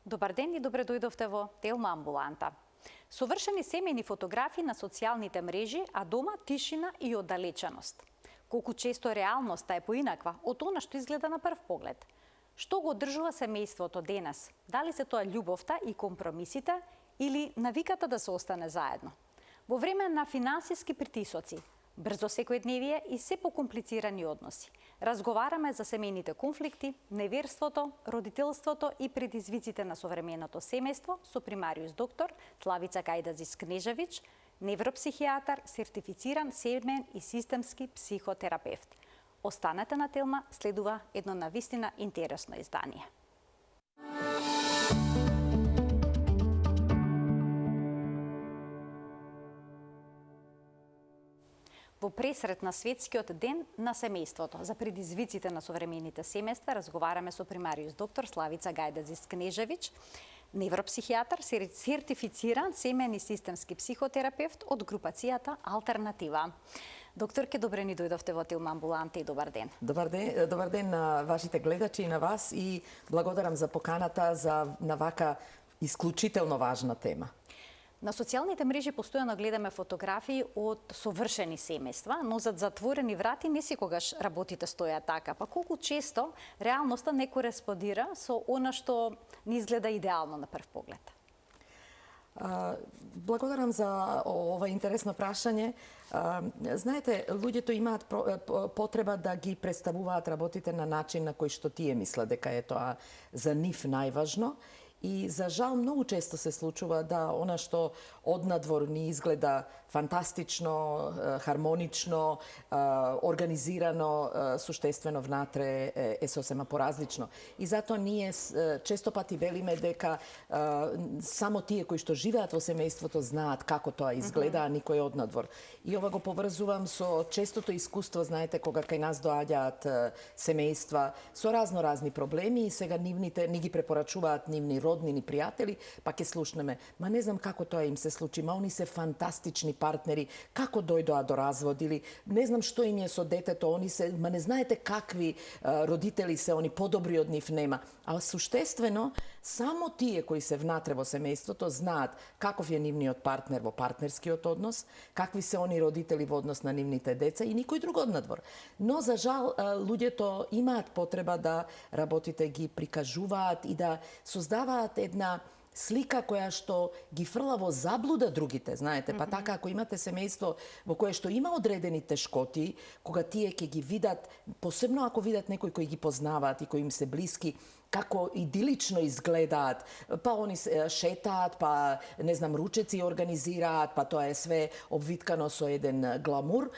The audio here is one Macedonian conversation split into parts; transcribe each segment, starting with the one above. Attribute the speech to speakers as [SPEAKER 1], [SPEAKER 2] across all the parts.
[SPEAKER 1] Добар ден и добре дојдовте во Телма амбуланта. Совршени семејни фотографии на социјалните мрежи, а дома тишина и оддалеченост. Колку често реалноста е поинаква од она што изгледа на прв поглед. Што го одржува семејството денес? Дали се тоа љубовта и компромисите или навиката да се остане заедно? Во време на финансиски притисоци, брзо секојдневие и се покомплицирани односи. Разговараме за семејните конфликти, неверството, родителството и предизвиците на современото семејство со примариус доктор Славица Гајдазис-Кнежевич, невропсихијатар, сертифициран семеен и системски психотерапевт. Останете на Телма, следува едно навистина интересно издание. Во пресрет на светскиот ден на семејството за предизвиците на современите семејства разговараме со примариус доктор Славица Гајдазис-Кнежевич, невропсихијатар, сертифициран семеен и системски психотерапевт од групацијата Алтернатива. Докторке, добре ни дојдовте во Телма амбуланта и добар ден.
[SPEAKER 2] Добар ден на вашите гледачи и на вас и благодарам за поканата на вака исклучително важна тема.
[SPEAKER 1] На социјалните мрежи постојано гледаме фотографии од совршени семејства, но зад затворени врати не секогаш работите стојат така. Па колку често реалноста не кореспондира со она што не изгледа идеално на прв поглед?
[SPEAKER 2] Благодарам за ова интересно прашање. Знаете, луѓето имаат потреба да ги представуваат работите на начин на кој што тие мислат дека е тоа за нив најважно. И за жал многу често се случува да она што однадвор ни изгледа фантастично, хармонично, организирано, суштествено внатре е сосема поразлично. И затоа ние често пати велиме дека само тие кои што живеат во семејството знаат како тоа изгледа, а никој однадвор. И ова го поврзувам со честото искуство, знаете, кога кај нас доаѓаат семејства со разни проблеми и сега ни ги препорачуваат нивни роднини пријатели, па ќе слушнеме, ма не знам како тоа им се случи, ма они се фантастични партнери, како дојдоа до развод или не знам што им е со детето, ма не знаете какви родители се, они подобри од нив нема. А суштествено, само тие кои се внатре во семејството знаат каков е нивниот партнер во партнерскиот однос, какви се они родители во однос на нивните деца и никој друг однадвор. Но за жал луѓето имаат потреба да работите ги прикажуваат и да создаваат една слика која што ги фрла во заблуда другите, знаете, па така ако имате семејство во кое што има одредени тешкоти, кога тие ќе ги видат, посебно ако видат некој кој ги познаваат и кои им се блиски, како идилично изгледаат, па они шетаат, па не знам ручеци организираат, па тоа е све обвиткано со еден гламур,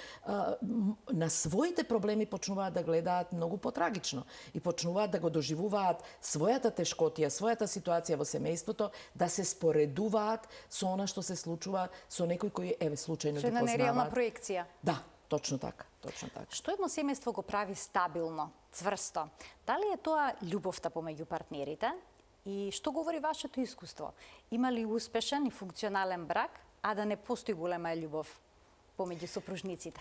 [SPEAKER 2] на своите проблеми почнуваат да гледаат многу потрагично и почнуваат да го доживуваат својата тешкотија, својата ситуација во семејството, да се споредуваат со она што се случува со некој кој случајно ги познаваат.
[SPEAKER 1] Со една нереална проекција.
[SPEAKER 2] Да, точно така. Точно така.
[SPEAKER 1] Што едно семејство го прави стабилно, цврсто? Дали е тоа љубовта помеѓу партнерите? И што говори вашето искуство? Има ли успешен и функционален брак, а да не постои голема љубов помеѓу сопружниците?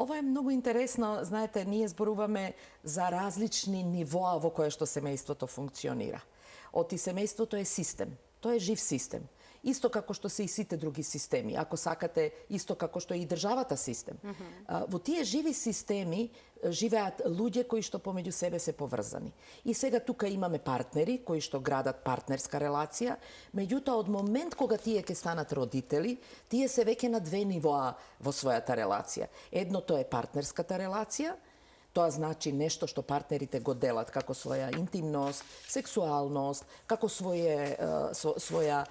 [SPEAKER 2] Ова е многу интересно. Знаете, ние зборуваме за различни нивоа во кое што семејството функционира. Оти семејството е систем. Тоа е жив систем. Исто како што се и сите други системи, ако сакате, исто како што е и државата систем. Во тие живи системи живеат луѓе кои што помеѓу себе се поврзани. И сега тука имаме партнери кои што градат партнерска релација, меѓутоа од момент кога тие ќе станат родители, тие се веќе на две нивоа во својата релација. Едното е партнерската релација. Тоа значи нешто што партнерите го делат како своја интимност, сексуалност, како своја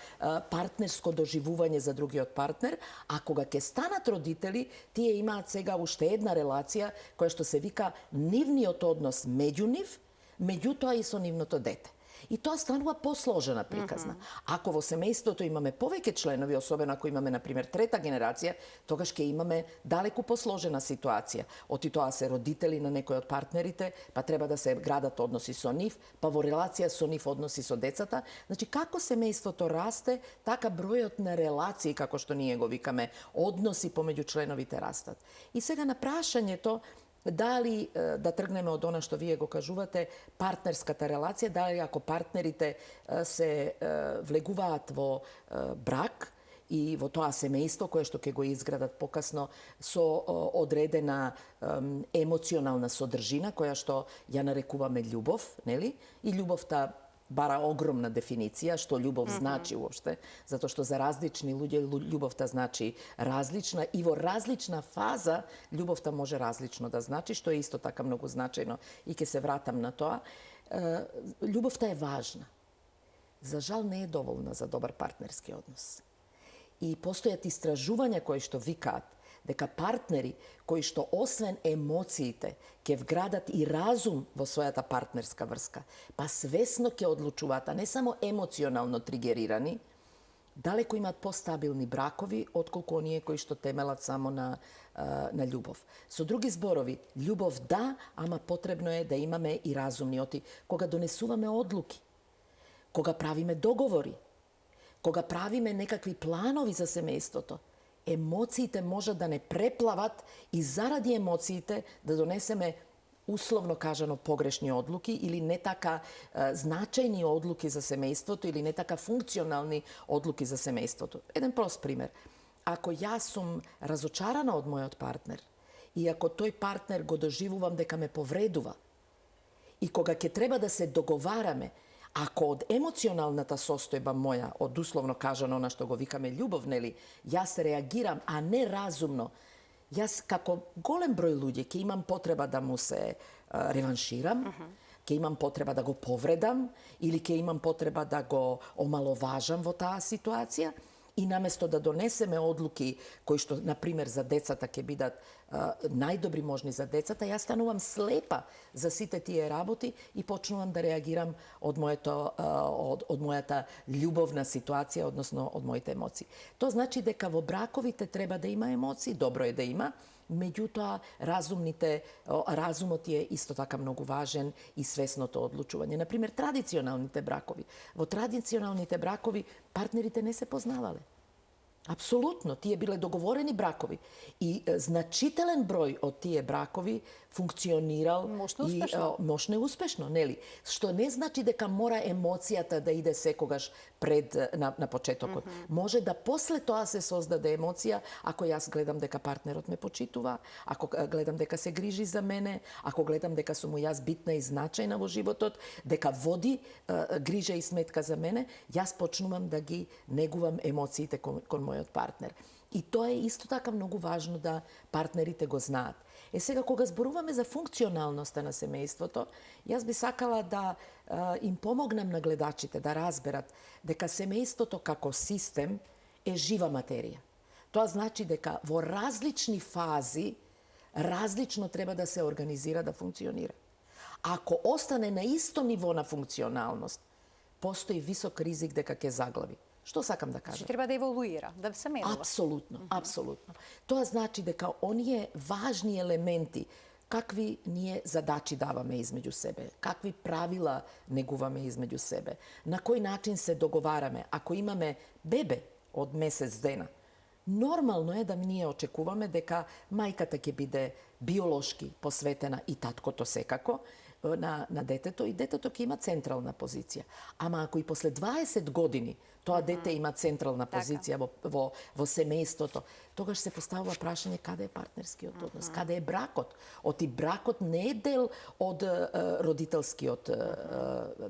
[SPEAKER 2] партнерско доживување за другиот партнер, а кога ќе станат родители, тие имаат сега уште една релација која што се вика нивниот однос меѓу нив, меѓутоа и со нивното дете. И тоа станува посложена приказна. Ако во семејството имаме повеќе членови, особено ако имаме, например, трета генерација, тогаш ќе имаме далеку посложена ситуација. Оти тоа се родители на некој од партнерите, па треба да се градат односи со нив, па во релација со нив односи со децата. Значи, како семејството расте, така бројот на релации, како што ние го викаме, односи помеѓу членовите растат. И сега на прашањето, Дали да тргнеме од она што вие го кажувате, партнерската релација, дали ако партнерите се влегуваат во брак и во тоа семејство кое што ќе го изградат покасно со одредена емоционална содржина која што ја нарекуваме љубов, нели? И љубовта бара огромна дефиниција што љубов значи уопште, затоа што за различни луѓе љубовта значи различна и во различна фаза љубовта може различно да значи, што е исто така многу значајно и ќе се вратам на тоа. Љубовта е важна. За жал не е доволна за добар партнерски однос. И постојат истражувања кои што викаат дека партнери кои што освен емоциите ќе вградат и разум во својата партнерска врска, па свесно ќе одлучуваат, а не само емоционално тригерирани, далеко имаат постабилни бракови отколку оние кои што темелат само на љубов. Со други зборови, љубов да, ама потребно е да имаме и разумни оти кога донесуваме одлуки, кога правиме договори, кога правиме некакви планови за семејството. Емоциите можат да не преплават и заради емоциите да донесеме условно кажано погрешни одлуки или не така значајни одлуки за семејството или не така функционални одлуки за семејството. Еден прост пример. Ако јас сум разочарана од мојот партнер и ако тој партнер го доживувам дека ме повредува и кога ќе треба да се договараме, ако од емоционалната состојба моја, од условно кажано на што го викаме љубов, нели, јас реагирам, а не разумно, јас како голем број луѓе ќе имам потреба да му се реванширам, ќе имам потреба да го повредам или ќе имам потреба да го омаловажам во таа ситуација и наместо да донесеме одлуки кои што, например, за децата ќе бидат најдобри можни за децата, јас станувам слепа за сите тие работи и почнувам да реагирам од мојата љубовна ситуација, односно од моите емоции. Тоа значи дека во браковите треба да има емоции, добро е да има, меѓутоа разумот е исто така многу важен и свесното одлучување. Например, традиционалните бракови. Во традиционалните бракови партнерите не се познавале. Апсолутно, тие биле договорени бракови и значителен број од тие бракови функционирал мошно и успешно, нели? Што не значи дека мора емоцијата да иде секогаш пред на почетокот. Може да после тоа се создаде емоција ако јас гледам дека партнерот ме почитува, ако гледам дека се грижи за мене, ако гледам дека сум му јас битна и значајна во животот, дека води грижа и сметка за мене, јас почнувам да ги негувам емоциите кон мојот партнер. И тоа е исто така многу важно да партнерите го знаат. Сега, кога зборуваме за функционалноста на семејството, јас би сакала да им помогнам на гледачите да разберат дека семејството како систем е жива материја. Тоа значи дека во различни фази различно треба да се организира, да функционира. Ако остане на исто ниво на функционалност, постои висок ризик дека ќе заглави. Што сакам да кажам?
[SPEAKER 1] Што треба да еволуира, да се менува.
[SPEAKER 2] Апсолутно, апсолутно. Тоа значи дека оние важни елементи, какви ние задачи даваме измеѓу себе, какви правила негуваме измеѓу себе, на кој начин се договараме, ако имаме бебе од месец дена, нормално е да ние очекуваме дека мајката ќе биде биолошки посветена и таткото секако, на детето и детето ќе има централна позиција. Ама ако и после 20 години тоа дете има централна позиција во семејството, тогаш се поставува прашање каде е партнерскиот однос, каде е бракот. Оти бракот не е дел од родителскиот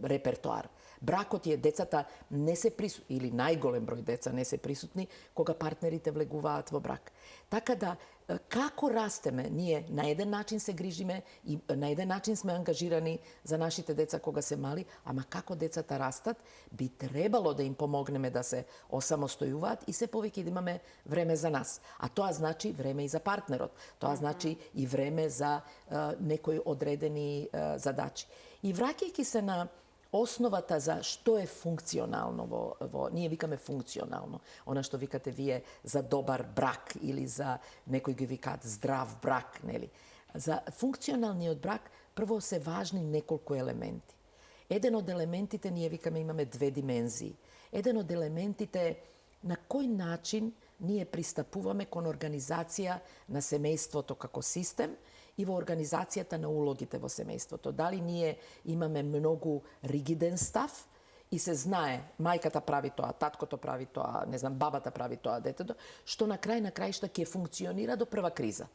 [SPEAKER 2] репертоар. Бракот е децата не се присутни, или најголем број деца не се присутни кога партнерите влегуваат во брак. Така да, како растеме, ние на еден начин се грижиме и на еден начин сме ангажирани за нашите деца кога се мали, ама како децата растат, би требало да им помогнеме да се осамостојуваат и се повеќе да имаме време за нас. А тоа значи време и за партнерот. Тоа значи и време за некои одредени задачи. И враќајќи се на основата за што е функционално ние викаме функционално, она што викате вие за добар брак или за некои ги викаат здрав брак, нели? За функционалниот брак прво се важни неколку елементи. Еден од елементите ние викаме имаме две димензии. Еден од елементите е на кој начин ние пристапуваме кон организација на семејството како систем и во организацијата на улогите во семејството. Дали ние имаме многу ригиден став и се знае, мајката прави тоа, таткото прави тоа, не знам, бабата прави тоа, детето, што на крајшта ќе функционира до прва криза.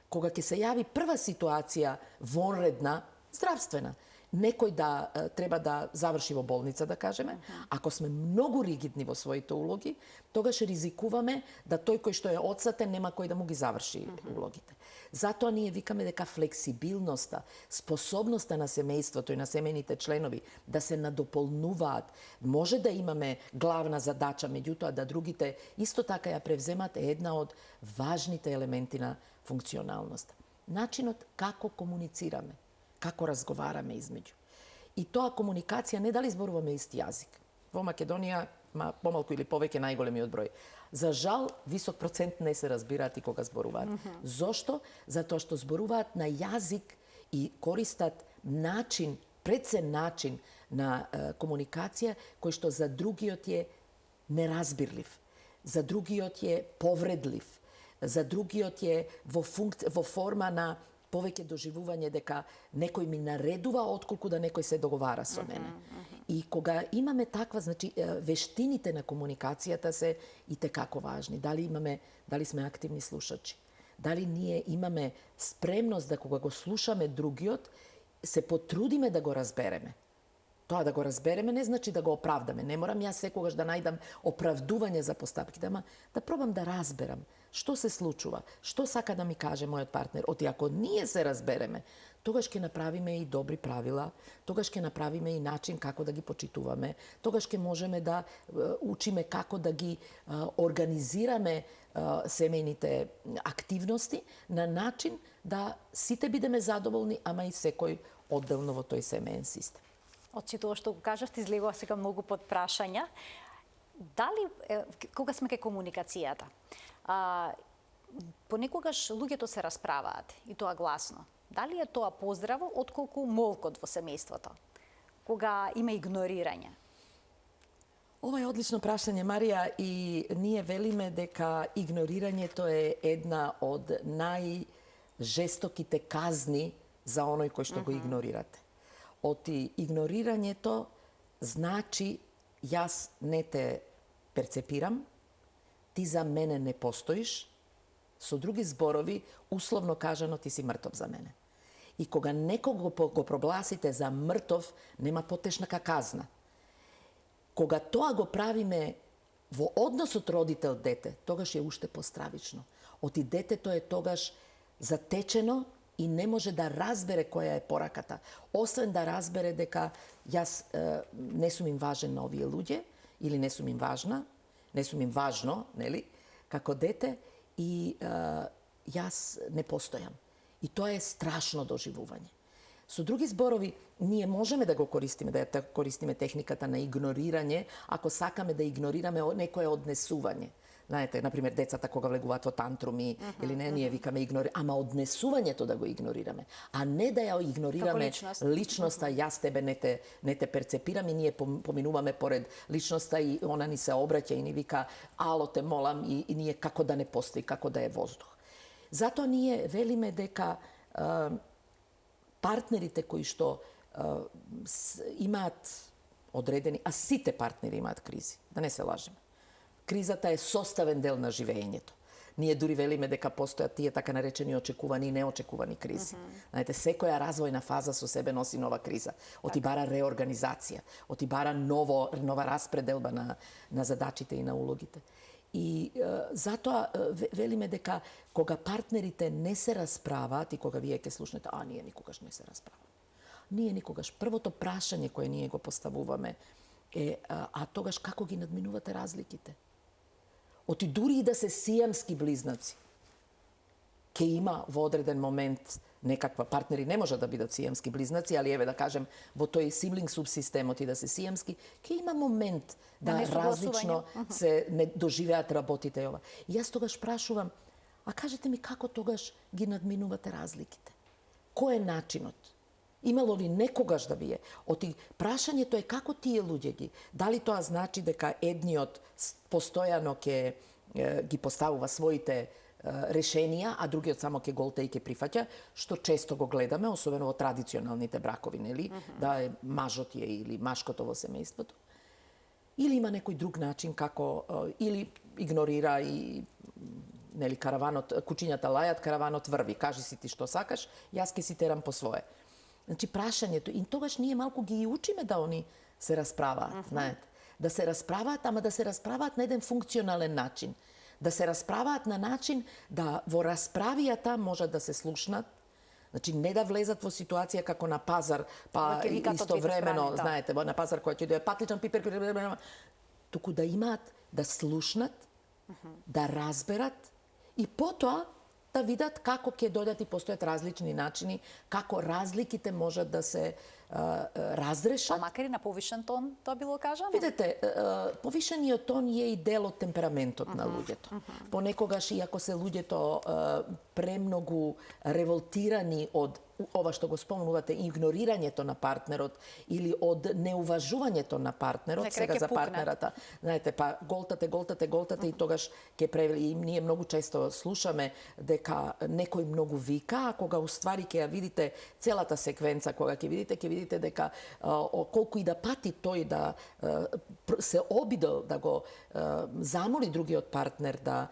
[SPEAKER 2] Кога ќе се јави прва ситуација вонредна, здравствена, некој да треба да заврши во болница, да кажеме, ако сме многу ригидни во своите улоги, тогаш ризикуваме да тој кој што е одсатен нема кој да му ги заврши улогите. Затоа ние викаме дека флексибилноста, способноста на семејството и на семејните членови да се надополнуваат, може да имаме главна задача, меѓутоа да другите исто така ја превземат е една од важните елементи на функционалноста. Начинот како комуницираме, како разговараме измеѓу. И тоа комуникација не дали зборуваме исти јазик. Во Македонија, помалку или повеќе најголемиот број. За жал, висок процент не се разбираат и кога зборуваат. Зошто? Затоа што зборуваат на јазик и користат начин, предсен начин на комуникација кој што за другиот е неразбирлив, за другиот е повредлив, за другиот е во форма на повеќе доживување дека некој ми наредува отколку да некој се договара со мене. И кога имаме таква, значи вештините на комуникацијата се итекако важни. Дали сме активни слушачи? Дали ние имаме спремност да кога го слушаме другиот, се потрудиме да го разбереме? Тоа да го разбереме не значи да го оправдаме. Не морам јас секогаш да најдам оправдување за постапките, ама да пробам да разберам што се случува, што сака да ми каже мојот партнер. Оти ако ние се разбереме, тогаш ќе направиме и добри правила, тогаш ќе направиме и начин како да ги почитуваме, тогаш ќе можеме да учиме како да ги организираме семејните активности на начин да сите бидеме задоволни, ама и секој одделно во тој семеен систем.
[SPEAKER 1] Од тоа што го кажавте, излегува сега многу под прашања. Дали, кога сме кај комуникацијата, понекогаш луѓето се расправаат, и тоа гласно. Дали е тоа поздраво, отколку молкот во семејството, кога има игнорирање?
[SPEAKER 2] Ова е одлично прашање, Марија, и ние велиме дека игнорирањето е една од најжестоките казни за оној кој што го игнорирате. Оти игнорирањето значи јас не те перцепирам, ти за мене не постоиш, со други зборови, условно кажано, ти си мртов за мене. И кога некого го прогласите за мртов, нема потешнака казна. Кога тоа го правиме во односот родител-дете, тогаш е уште постравично. Оти детето е тогаш затечено и не може да разбере која е пораката, освен да разбере дека јас не сум им важен на овие луѓе, или не сум им важна, не сум им важно, нели, како дете, и јас не постојам. И тоа е страшно доживување. Со други зборови, ние можеме да го користиме, да ја користиме техниката на игнорирање, ако сакаме да игнорираме некое однесување. Знаете, например, децата кога влегуваат во тантруми или не, ние викаме игнорирање, ама однесувањето да го игнорираме, а не да ја игнорираме личноста, јас тебе не те перцепирам и ние поминуваме поред личноста и она ни се обраќа и ни вика ало те молам и ние како да не постои, како да е воздух. Затоа ние велиме дека партнерите кои што имаат одредени, а сите партнери имаат кризи, да не се лажеме. Кризата е составен дел на живеењето. Ние дури велиме дека постојат тие така наречени очекувани и неочекувани кризи. Знаете, секоја развојна фаза со себе носи нова криза. Оти бара реорганизација, оти бара нова распределба на задачите и на улогите. И затоа велиме дека кога партнерите не се расправаат и кога вие ќе слушнете, ние никогаш не се расправаме. Ние никогаш. Првото прашање кое ние го поставуваме е, тогаш како ги надминувате разликите? Оти дури и да се сијамски близнаци, ке има во одреден момент некаква партнери, не може да бидат сијамски близнаци, али еве да кажем, во тој сиблинг субсистемот и да се сијамски, ке има момент да различно се не доживеат работите и ова. И јас тогаш прашувам, кажете ми како тогаш ги надминувате разликите? Кој е начинот? Имало ли некогаш да вие? Оти прашањето е како тие луѓе ги? Дали тоа значи дека едниот постојано ќе ги поставува своите решенија, а другиот само ќе голта и ќе прифаќа, што често го гледаме, особено во традиционалните бракови, нели? Да е мажот е или машкото во семејството. Или има некој друг начин како или игнорира и нели караванот, кучињата лајат, караванот врви. Кажи си ти што сакаш, јас ќе си терам по свое. Значи прашањето и тогаш ние малку ги учиме да они се расправаат, знаете. Да се расправаат, ама да се расправаат на еден функционален начин. Да се расправаат на начин да во расправијата можат да се слушнат. Значи не да влезат во ситуација како на пазар, па истовремено, знаете, на пазар кој ќе дојде патличен пипер, туку да имаат, да слушнат, да разберат и потоа да видат како ќе дојдат и постојат различни начини, како разликите можат да се разрешат.
[SPEAKER 1] А макар и на повишен тон, тоа било кажано?
[SPEAKER 2] Видете, повишениот тон е и дел од темпераментот на луѓето. Понекогаш, иако се луѓето премногу револтирани од ова што го спомнувате, игнорирањето на партнерот или од неуважувањето на партнерот, сега за партнерата. Знаете, па голтате и тогаш ќе превели. И ние многу често слушаме дека некој многу вика, а кога уствари ќе ја видите целата секвенца, кога ќе видите дека колку и да пати тој да се обидел да го замоли другиот партнер да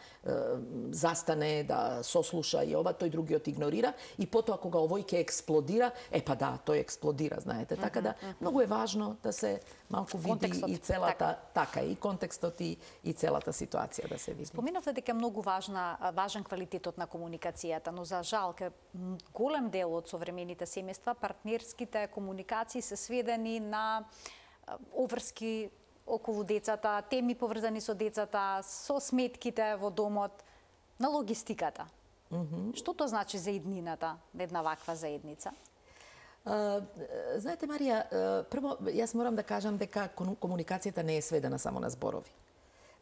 [SPEAKER 2] застане, да сослуша и ова, тој другиот игнорира и потоа кога овој ќе експлодира, па да, тој експлодира, знаете. Така да многу е важно да се малку види контекстот, и целата така и контекстот и целата ситуација да се види.
[SPEAKER 1] Споминавте дека е многу важен квалитетот на комуникацијата, но за жал ке голем дел од современите семејства партнерските комуникации се сведени на обврски околу децата, теми поврзани со децата, со сметките во домот, на логистиката. Што тоа значи за иднината на една ваква заедница?
[SPEAKER 2] Знаете, Марија, прво, јас морам да кажам дека комуникацијата не е сведена само на зборови.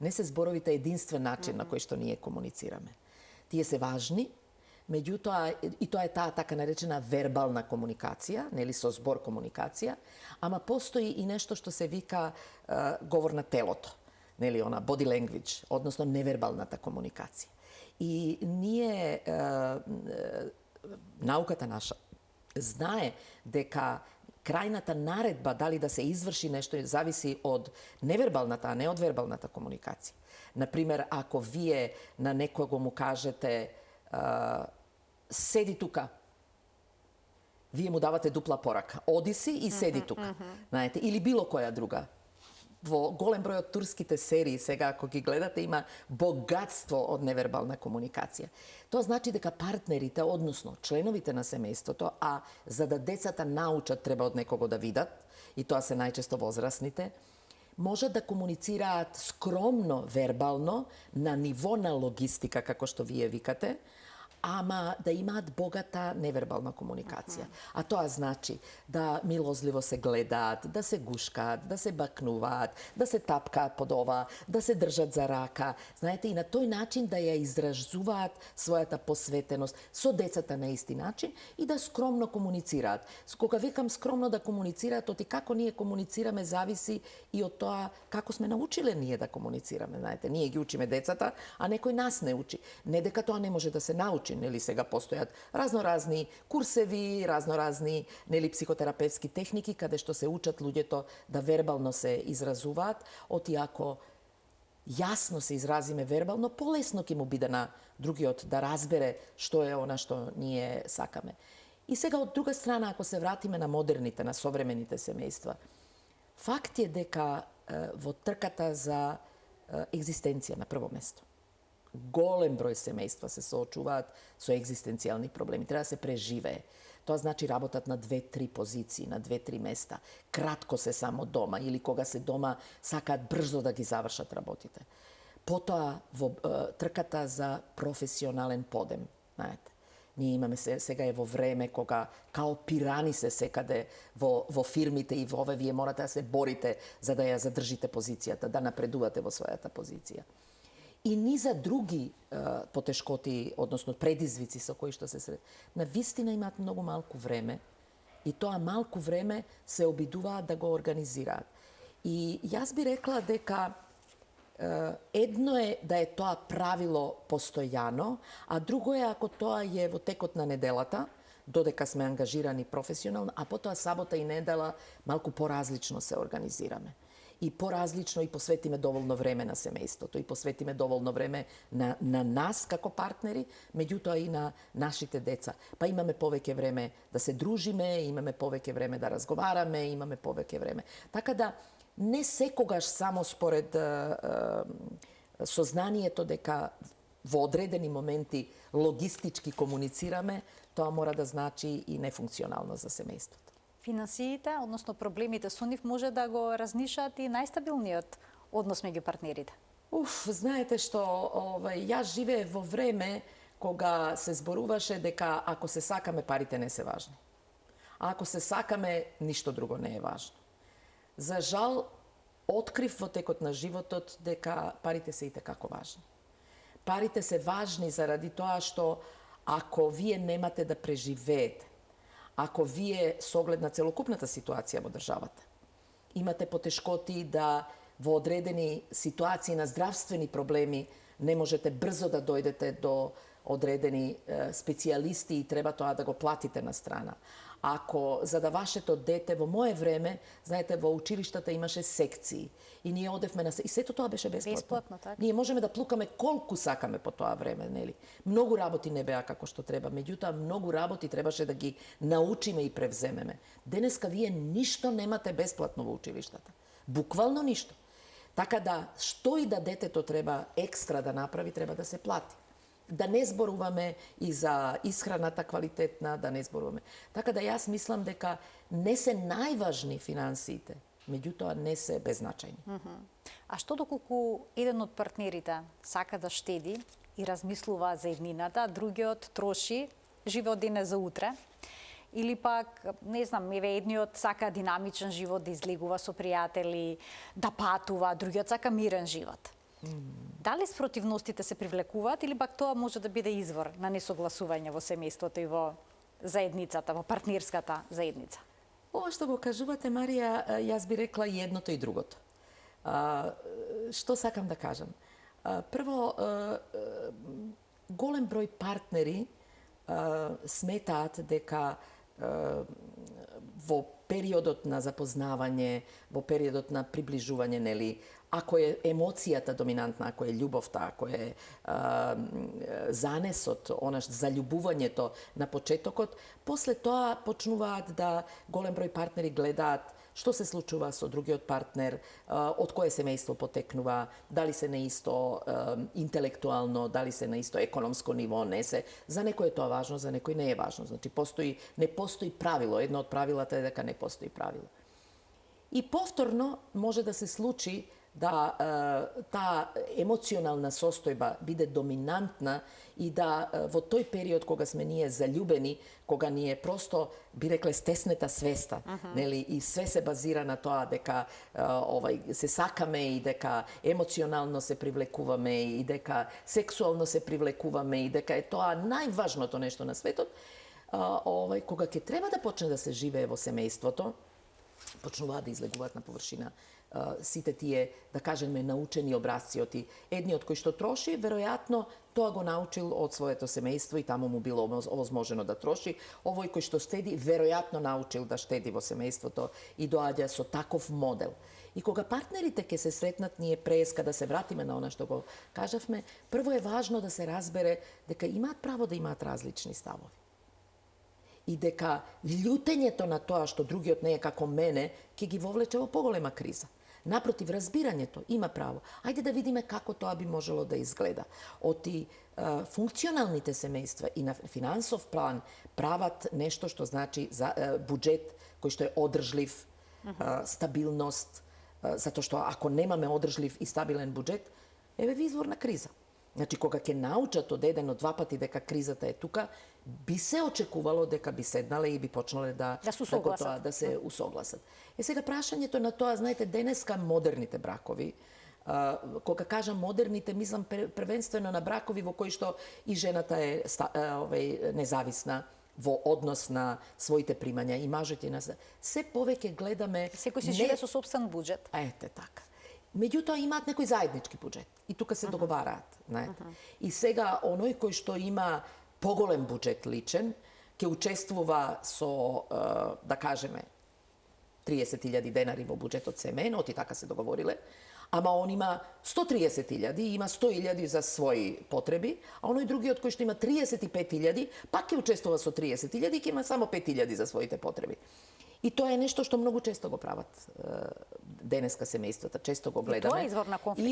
[SPEAKER 2] Не се зборовите единствен начин на кој што ние комуницираме. Тие се важни, меѓутоа, и тоа е таа така наречена вербална комуникација, нели со збор комуникација, ама постои и нешто што се вика говор на телото, нели она body language, односно невербалната комуникација. И ние, науката наша, знае дека крајната наредба дали да се изврши нешто зависи од невербалната, а не од вербалната комуникација. Например, ако вие на некого му кажете седи тука, вие му давате дупла порака. Оди си и седи тука. Знаете, или било која друга. Во голем број од турските серии, сега ако ги гледате, има богатство од невербална комуникација. Тоа значи дека партнерите, односно членовите на семејството, а за да децата научат треба од некого да видат, и тоа се најчесто возрастните, можат да комуницираат скромно вербално на ниво на логистика, како што вие викате, ама да имаат богата невербална комуникација. А тоа значи да милозливо се гледаат, да се гушкаат, да се бакнуваат, да се тапкаат под ова, да се држат за рака. Знаете, и на тој начин да ја изразуваат својата посветеност со децата на исти начин и да скромно комуницираат. Кога викам скромно да комуницираат, оти како ние комуницираме зависи и од тоа како сме научиле ние да комуницираме. Знаете, ние ги учиме децата, а некој нас не учи. Не дека тоа не може да се научи, нели сега постојат разноразни курсеви, разноразни нели психотерапевски техники каде што се учат луѓето да вербално се изразуваат, оти ако јасно се изразиме вербално, полесно ќе му биде на другиот да разбере што е она што ние сакаме. И сега од друга страна, ако се вратиме на модерните, на современите семејства, факт е дека во трката за екзистенција на прво место. Голем број семејства се соочуваат со екзистенцијални проблеми. Треба да се преживее. Тоа значи работат на 2-3 позиции, на 2-3 места. Кратко се само дома или кога се дома сакаат брзо да ги завршат работите. Потоа во трката за професионален подем, знаете. Ние имаме сега е во време кога као пирани се секаде во фирмите и во ове вие морате да се борите за да ја задржите позицијата, да напредувате во својата позиција. И ни за други потешкоти, односно предизвици со кои што се сред. На вистина имаат многу малку време и тоа малку време се обидуваат да го организираат. И јас би рекла дека едно е да е тоа правило постојано, а друго е ако тоа е во текот на неделата, додека сме ангажирани професионално, а потоа сабота и недела малку поразлично се организираме. И поразлично и посветиме доволно време на семејството, и посветиме доволно време на нас како партнери, меѓутоа и на нашите деца. Па имаме повеќе време да се дружиме, имаме повеќе време да разговараме, имаме повеќе време. Така да, не секогаш само според сознанието дека во одредени моменти логистички комуницираме, тоа мора да значи и нефункционално за семејството.
[SPEAKER 1] Финансиите, односно проблемите со нив, може да го разнишат и најстабилниот однос меѓу партнерите.
[SPEAKER 2] Знаете што, јас живеев во време кога се зборуваше дека ако се сакаме, парите не се важни. А ако се сакаме, ништо друго не е важно. За жал, открив во текот на животот дека парите се итекако важни. Парите се важни заради тоа што ако вие немате да преживеете, ако вие со оглед на целокупната ситуација во државата имате потешкоти да во одредени ситуации на здравствени проблеми не можете брзо да дојдете до одредени специјалисти и треба тоа да го платите на страна. Ако за да вашето дете во мое време, знаете, во училиштата имаше секции и ние одевме на и сето тоа беше бесплатно.
[SPEAKER 1] Бесплатно, така.
[SPEAKER 2] Ние можеме да плукаме колку сакаме по тоа време, нели? Многу работи не беа како што треба, меѓутоа многу работи требаше да ги научиме и превземеме. Денеска вие ништо немате бесплатно во училиштата. Буквално ништо. Така да, што и да детето треба екстра да направи, треба да се плати. Да не зборуваме и за исхраната квалитетна, да не зборуваме. Така да јас мислам дека не се најважни финансиите, меѓутоа не се беззначајни.
[SPEAKER 1] А што доколку еден од партнерите сака да штеди и размислува за еднината, другиот троши, живе од денес за утре, или пак, не знам, едниот сака динамичен живот, да излегува со пријатели, да патува, другиот сака мирен живот. Дали спротивностите се привлекуваат или пак тоа може да биде извор на несогласување во семејството и во заедницата, во партнерската заедница?
[SPEAKER 2] Ова што го кажувате, Марија, јас би рекла и едното и другото. Што сакам да кажам? Прво, голем број партнери сметаат дека во периодот на запознавање, во периодот на приближување, нели, ако е емоцијата доминантна, ако е љубовта, ако е занесот, онаш заљубувањето на почетокот, после тоа почнуваат да голем број партнери гледаат што се случува со другиот партнер, од кое семејство потекнува, дали се на исто интелектуално, дали се на исто економско ниво, не се. За некој е тоа важно, за некој не е важно. Значи, не постои правило. Едно од правилата е дека не постои правило. И повторно може да се случи да таа емоционална состојба биде доминантна и да во тој период кога сме ние заљубени, кога ние просто би рекле стеснета свеста, нели, и све се базира на тоа дека се сакаме и дека емоционално се привлекуваме и дека сексуално се привлекуваме и дека е тоа најважното нешто на светот, кога ќе треба да почне да се живее во семејството, почнуваат да излегуваат на површина сите тие, да кажеме, научени образци од едниот кој што троши, веројатно тоа го научил од своето семејство и таму му било овозможено да троши. Овој кој што штеди, веројатно научил да штеди во семејството и доаѓа со таков модел. И кога партнерите ќе се сретнат, ние преска да се вратиме на она што го кажавме, прво е важно да се разбере дека имаат право да имаат различни ставови. И дека љутењето на тоа што другиот не е како мене, ќе ги вовлече во поголема криза. Напротив, разбирањето има право. Ајде да видиме како тоа би можело да изгледа. Оти функционалните семејства и на финансов план прават нешто што значи буџет кој што е одржлив, стабилност, затоа што ако немаме одржлив и стабилен буџет, еве ви извор на криза. Значи, кога ќе научат од еден од два пати дека кризата е тука, би се очекувало дека би седнале и би почнале да се усогласат. Сега прашањето на тоа, знаете, денеска модерните бракови, кога кажам модерните, мислам првенствено на бракови во кои што и жената е независна во однос на своите примања и мажот е се повеќе гледаме
[SPEAKER 1] секој си живее со сопствен буџет.
[SPEAKER 2] Ете така. Меѓутоа имаат некој заеднички буџет и тука се договараат, знаете. И сега оној кој што има поголем буџет личен, ќе учествува со, да кажеме, 30.000 денари во буџетот семејно, и така се договориле, ама он има 130.000 и има 100.000 за своји потреби, а оној другиот кој што има 35.000, пак ќе учествува со 30.000 и ќе има само 5.000 за своите потреби. И тоа е нешто што многу често го прават денеска семејствата, често го гледаме.
[SPEAKER 1] И тоа е извор на конфликт.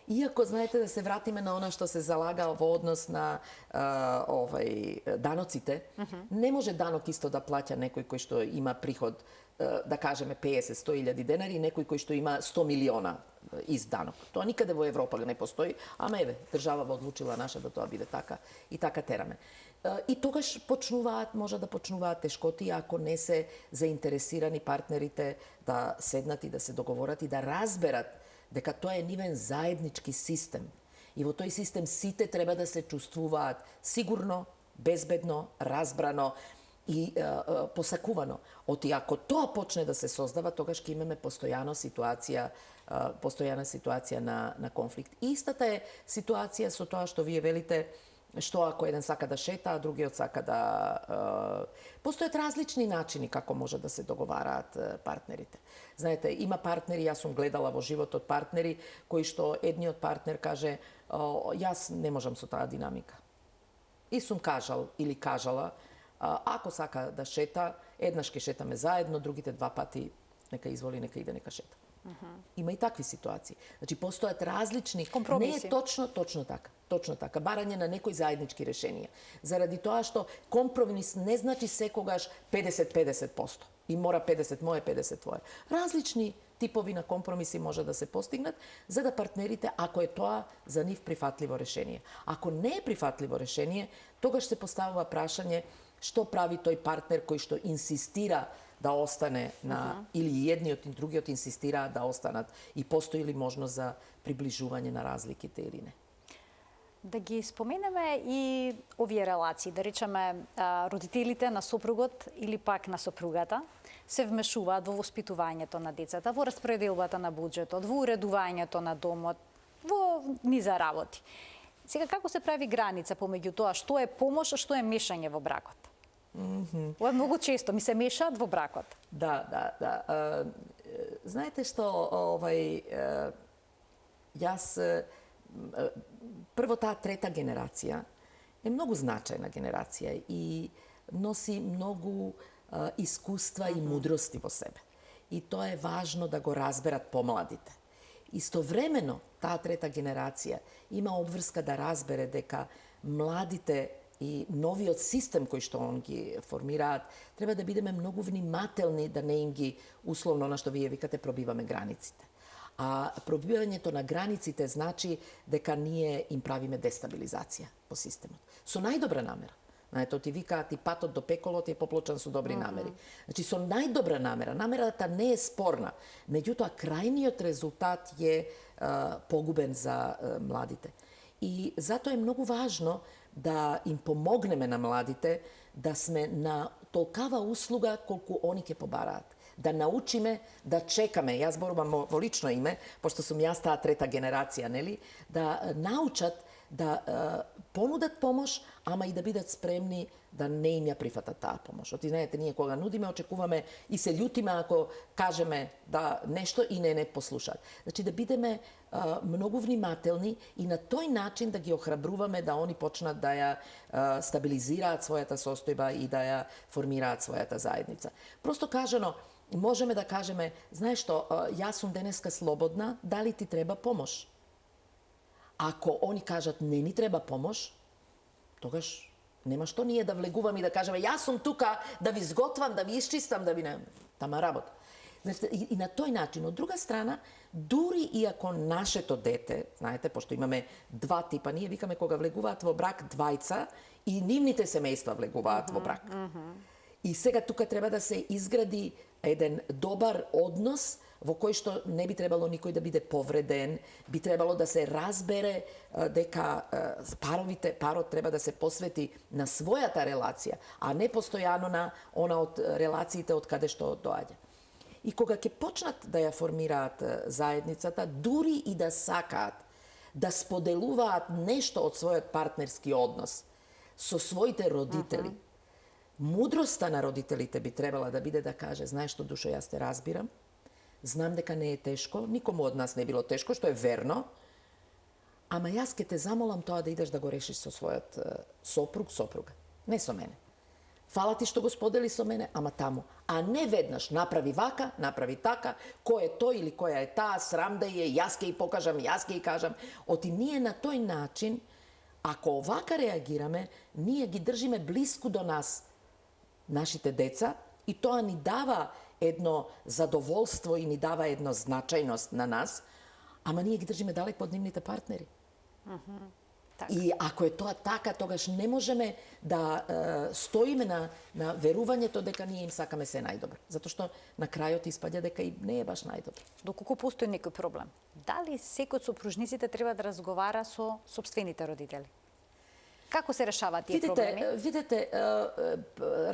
[SPEAKER 2] Иако знаете да се вратиме на она што се залага во однос на даноците, не може данок исто да плаќа некој кој што има приход да кажеме 50-100.000 денари, некој кој што има 100 милиона из данок. Тоа никаде во Европа не постои, ама еве, државава одлучила наша да тоа биде така и така тераме. И тогаш може да почнуваат тешкоти ако не се заинтересирани партнерите да седнат и да се договорат и да разберат дека тоа е нивен заеднички систем. И во тој систем сите треба да се чувствуваат сигурно, безбедно, разбрано и посакувано. Оти ако тоа почне да се создава, тогаш ќе имаме постојана ситуација на конфликт. Истата е ситуација со тоа што вие велите, што ако еден сака да шета, а другиот сака да... Постојат различни начини како може да се договараат партнерите. Знаете, има партнери, јас сум гледала во животот партнери, кои што едниот партнер каже јас не можам со таа динамика. И сум кажал или кажала, ако сака да шета, еднаш ќе шетаме заедно, другите два пати нека изволи, нека иде, нека шета. Има и такви ситуации. Значи, постојат различни...
[SPEAKER 1] компромиси.
[SPEAKER 2] Не е точно така. Точно така. Барање на некои заеднички решенија. Заради тоа што компромис не значи секогаш 50-50%. И мора 50 моje, 50 твое. Различни типови на компромиси може да се постигнат, за да партнерите, ако е тоа за нив прифатливо решение. Ако не е прифатливо решение, тогаш се поставува прашање што прави тој партнер кој што инсистира да остане на или едниот и другиот инсистираат да останат и постои ли можност за приближување на разликите или не.
[SPEAKER 1] Да ги споменеме и овие релации, да речеме родителите на сопругот или пак на сопругата се вмешуваат во воспитувањето на децата, во распределбата на буџетот, во уредувањето на домот, во низа работи. Сега како се прави граница помеѓу тоа што е помош, а што е мешање во бракот? Ова многу често ми се мешаат во бракот.
[SPEAKER 2] Да. Знаете што, јас прво таа трета генерација е многу значајна генерација и носи многу искуства и мудрости во себе. И тоа е важно да го разберат помладите. Истовремено, таа трета генерација има обврска да разбере дека младите и новиот систем кој што он ги формираат, треба да бидеме многу внимателни да не им ги, условно на што вие викате, пробиваме границите. А пробивањето на границите значи дека ние им правиме дестабилизација по системот. Со најдобра намера. Знаете, ти викаат и патот до пеколот е поплочен со добри намери. Значи, со најдобра намера. Намерата не е спорна. Меѓутоа, крајниот резултат е погубен за младите. И затоа е многу важно да им помогнеме на младите да сме на толкава услуга колку они ќе побараат. Да научиме да чекаме, јас зборувам во лично име, пошто сум јас таа трета генерација, нели, да научат да понудат помош, ама и да бидат спремни да не им ја прифатат таа помош. Оти знаете, ние кога нудиме, очекуваме и се љутиме ако кажеме да нешто и не послушаат. Значи да бидеме многу внимателни и на тој начин да ги охрабруваме да они почнат да ја стабилизираат својата состојба и да ја формираат својата заедница. Просто кажано, можеме да кажеме, знаеш што, јас сум денеска слободна, дали ти треба помош? Ако они кажат не ни треба помош, тогаш нема што ние да влегуваме и да кажеме јас сум тука да ви сготвам, да ви исчистам, да ви не... Тама работа. И на тој начин. Од друга страна, дури и ако нашето дете, знаете, пошто имаме два типа, ние викаме кога влегуваат во брак двајца и нивните семејства влегуваат во брак. И сега тука треба да се изгради еден добар однос во кој што не би требало никој да биде повреден, би требало да се разбере дека парот треба да се посвети на својата релација, а не постојано на она од релациите од каде што доаѓа. И кога ќе почнат да ја формираат заедницата, дури и да сакаат да споделуваат нешто од својот партнерски однос со своите родители, мудроста на родителите би требала да биде да каже, знаеш што, душо, јас те разбирам, знам дека не е тешко, никому од нас не било тешко, што е верно, ама јас ке те замолам тоа да идеш да го решиш со својот сопруга, не со мене. Фала ти што го сподели со мене, ама таму. А не веднаш направи вака, направи така, кој е тој или која е таа, срам да е, јас ке и покажам, јас ке и кажам. Оти ние на тој начин, ако овака реагираме, ние ги држиме блиску до нас нашите деца и тоа ни дава едно задоволство и ни дава едно значајност на нас, ама ние ги држиме далек од нивните партнери.
[SPEAKER 1] Так.
[SPEAKER 2] И ако е тоа така, тогаш не можеме да стоиме на верувањето дека ние им сакаме се најдобро. Затоа што на крајот испаѓа дека и не е баш најдобро.
[SPEAKER 1] Доколку постои некој проблем, дали секој од сопружниците треба да разговара со сопствените родители? Како се решаваат тие проблеми?
[SPEAKER 2] Видете,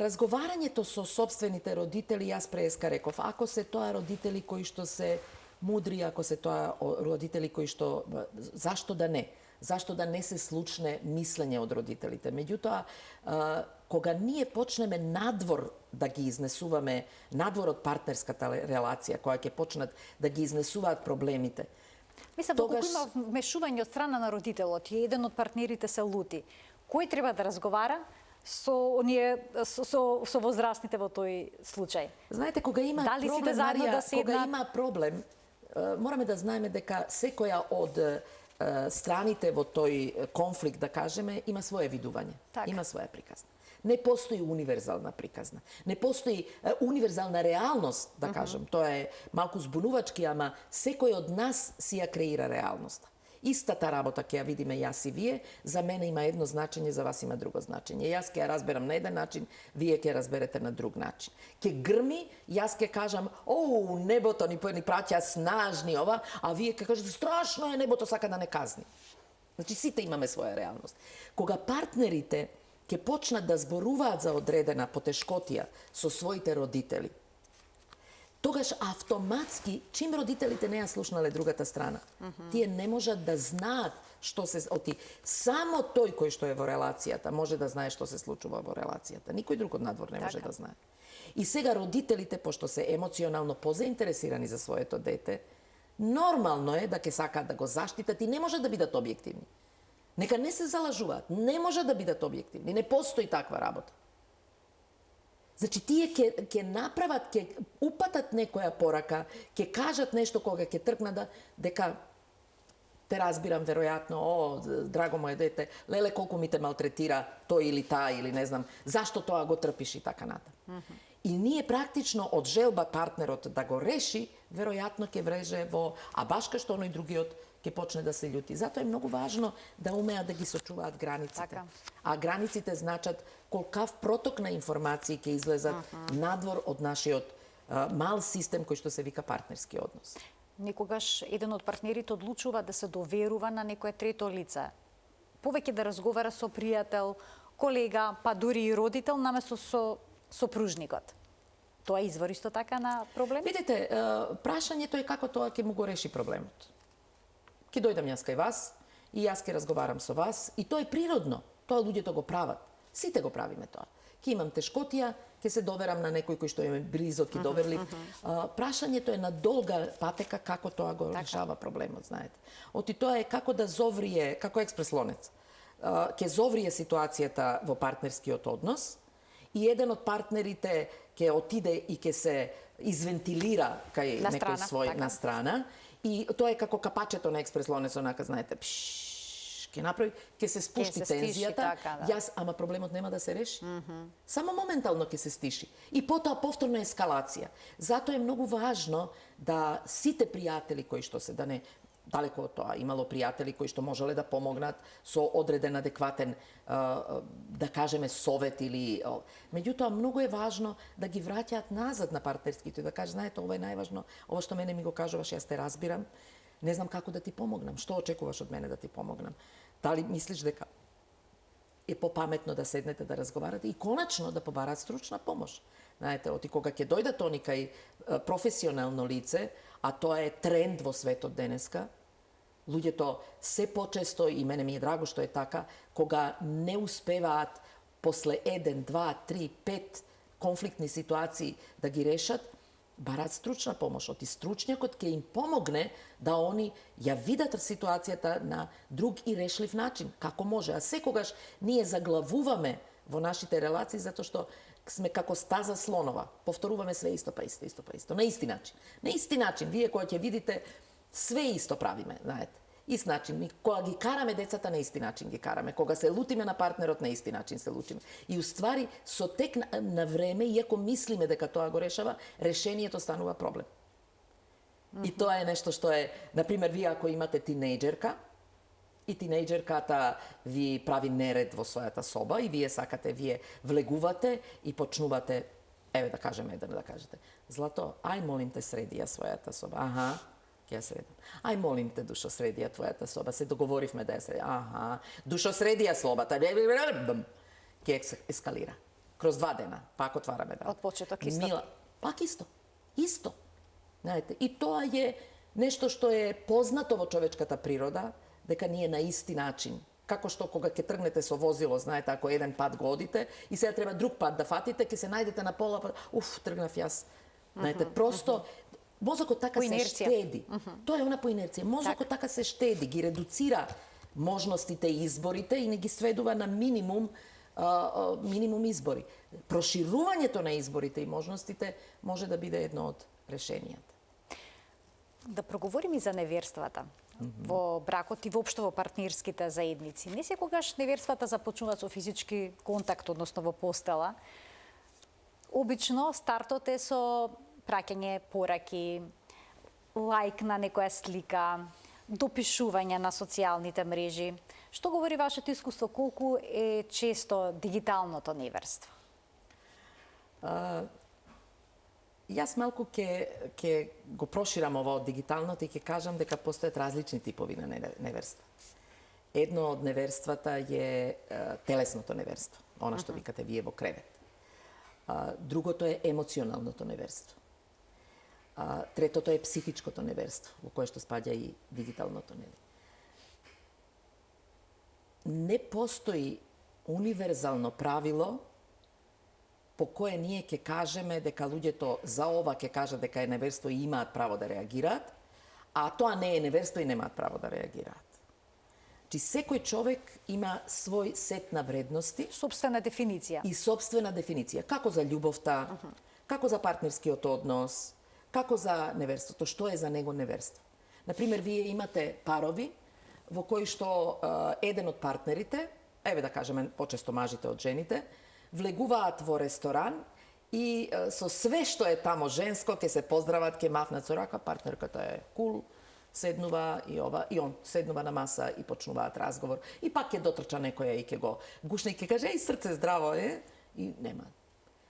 [SPEAKER 2] разговарањето со сопствените родители, јас преска реков, ако се тоа родители кои што се мудри, ако се тоа родители кои што, зашто да не? Зашто да не се случне мислење од родителите? Меѓутоа, кога ние почнеме надвор да ги изнесуваме, надвор од партнерската релација, која ќе почнат да ги изнесуваат проблемите,
[SPEAKER 1] мислам, доколку има вмешување од страна на родителот и еден од партнерите се лути, кој треба да разговара со возрастните во тој случај?
[SPEAKER 2] Знаете, кога има
[SPEAKER 1] дали
[SPEAKER 2] проблем,
[SPEAKER 1] заедно
[SPEAKER 2] Марија,
[SPEAKER 1] да седнат?
[SPEAKER 2] кога има проблем, мораме да знаеме дека секоја од страните во тој конфликт, да кажеме, има своje видување, има своја приказна. Не постои универзална приказна. Не постои универзална реалност, да кажем. Тоа е малку збунувачки, ама секој од нас си ја креира реалноста. Истата работа ќе ја видиме јас и вие, за мене има едно значење, за вас има друго значење. Јас ќе ја разберам на еден начин, вие ќе ја разберете на друг начин. Ќе грми, јас ќе кажам, оу, небото ни праќа снажни ова, а вие ќе кажете, страшно е, небото сака да не казни. Значи, сите имаме своја реалност. Кога партнерите ќе почнат да зборуваат за одредена потешкотија со своите родители, тогаш автоматски, чим родителите не ја слушнале другата страна, тие не можат да знаат што се оти. Само тој кој што е во релацијата може да знае што се случува во релацијата. Никој друг од надвор не може да знае. И сега родителите, пошто се емоционално позаинтересирани за своето дете, нормално е да ќе сакаат да го заштитат и не може да бидат објективни. Нека не се залажуваат, не може да бидат објективни, не постои таква работа. Значи, тие ќе направат, ќе упатат некоја порака, ќе кажат нешто кога ќе тркнат дека те разбирам веројатно, драго моје дете, леле колку ми те малтретира тој или таа или не знам, зашто тоа го трпиш и така натаму. И ние практично од желба партнерот да го реши, веројатно ќе вреже во, а баш кај што оној другиот ќе почне да се љути. Затоа е многу важно да умеат да ги сочуваат границите. А границите значат колкав проток на информации ќе излезат надвор од нашиот мал систем кој што се вика партнерски однос.
[SPEAKER 1] Некогаш еден од партнерите одлучува да се доверува на некое трето лице. Повеќе да разговара со пријател, колега, па дури и родител, наместо со сопружникот. Тоа е извор исто така на проблем?
[SPEAKER 2] Видите, прашањето е како тоа ќе му го реши проблемот. Ќе дојдам јас кај вас и јас ќе разговарам со вас и тоа е природно. Тоа луѓето го прават. Сите го правиме тоа. Ќе имам тешкотија, ќе се доверам на некој кој што е близок и доверлив. Прашањето е на долга патека како тоа го решава проблемот, знаете. Оти тоа е како да зоврие, како експреслонец. Ќе зоврие ситуацијата во партнерскиот однос и еден од партнерите ќе отиде и ќе се извентилира кај некој свој на страна. И тоа е како капачето на експреслонец, онака, знаете, ќе направи, ќе се спушти тензијата, јас, ама проблемот нема да се реши. Само моментално ќе се стиши. И потоа повторна ескалација. Затоа е многу важно да сите пријатели кои што се, да не далеко од тоа, имало пријатели кои што можеле да помогнат со одреден адекватен, да кажеме, совет или... Меѓутоа, многу е важно да ги враќаат назад на партнерските и да кажат, знаете, ова е најважно, ова што мене ми го кажуваш, јас те разбирам, не знам како да ти помогнам, што очекуваш од мене да ти помогнам. Дали мислиш дека е попаметно да седнете да разговарате и конечно да побараат стручна помош. Знаете, оти кога ќе дојдат они кај професионално лице, а тоа е тренд во светот денеска, луѓето се почесто, и мене ми е драго што е така, кога не успеваат после 1, 2, 3, 5 конфликтни ситуации да ги решат, бараат стручна помош. Оти стручњакот ќе им помогне да они ја видат ситуацијата на друг и решлив начин, како може. А секогаш ние заглавуваме во нашите релации затоа што сме како стаза слонова. Повторуваме све исто, па исто, исто, па исто. На исти начин. На исти начин. Вие кога ќе видите, све исто правиме, знаете. Ист начин. Кога ги караме децата, на исти начин ги караме. Кога се лутиме на партнерот, на исти начин се лутиме. И уствари, со тек на време, иако мислиме дека тоа го решава, решението станува проблем. И тоа е нешто што е, например, вие ако имате тинејџерка, и тинејџерката ви прави неред во својата соба и вие сакате, вие влегувате и почнувате, еве да кажеме, да кажете, Злато, ај молим те среди ја својата соба. Аха, ќе ја средам. Ај молим те, Душо, среди ја твојата соба. Се договоривме да ја средам. Аха, Душо, среди ја слобата. Ќе ескалира. Кроз 2 дена, пак отвараме да.
[SPEAKER 1] Од почеток исто.
[SPEAKER 2] Мила, пак исто. Исто. Знаете, и тоа е нешто што е познато во човечката природа, дека ние на исти начин, како што кога ќе тргнете со возило, знаете, ако еден пат го одите и сега треба друг пат да фатите, ќе се најдете на пола пат, тргнав јас. Знаете, просто мозокот така се штеди. Тоа е она по инерција. Мозокот така се штеди, ги редуцира можностите и изборите и не ги сведува на минимум избори. Проширувањето на изборите и можностите може да биде едно од решенијата.
[SPEAKER 1] Да проговорим и за неверствата во бракот и воопшто во партнерските заедници. Не секогаш неверствата започнуваат со физички контакт, односно во постела. Обично стартот е со праќање пораки, лајк на некоја слика, допишување на социјалните мрежи. Што говори вашето искуство, колку е често дигиталното неверство?
[SPEAKER 2] Јас малку ќе го проширам ово од дигиталното и ќе кажам дека постојат различни типови на неверство. Едно од неверствата е телесното неверство, она што викате вие во кревет. Другото е емоционалното неверство. Третото е психичкото неверство, во кое што спаѓа и дигиталното неверство. Не постои универзално правило по кое ние ќе кажеме дека луѓето за ова ќе кажат дека е неверство и имаат право да реагираат, а тоа не е неверство и немаат право да реагираат. Чи секој човек има свој сет на вредности,
[SPEAKER 1] Собствена дефиниција.
[SPEAKER 2] И собствена дефиниција, како за љубовта, како за партнерскиот однос, како за неверството, што е за него неверство. Например, вие имате парови во кои што еден од партнерите, еве да кажеме почесто мажите од жените, влегуваат во ресторан и со све што е тамо женско, ќе се поздрават, ќе мафнат со рака, партнерката е кул, седнува и он седнува на маса и почнуваат разговор. И пак ќе дотрча некоја и ќе го гушне и ќе каже, срце здраво е, и нема.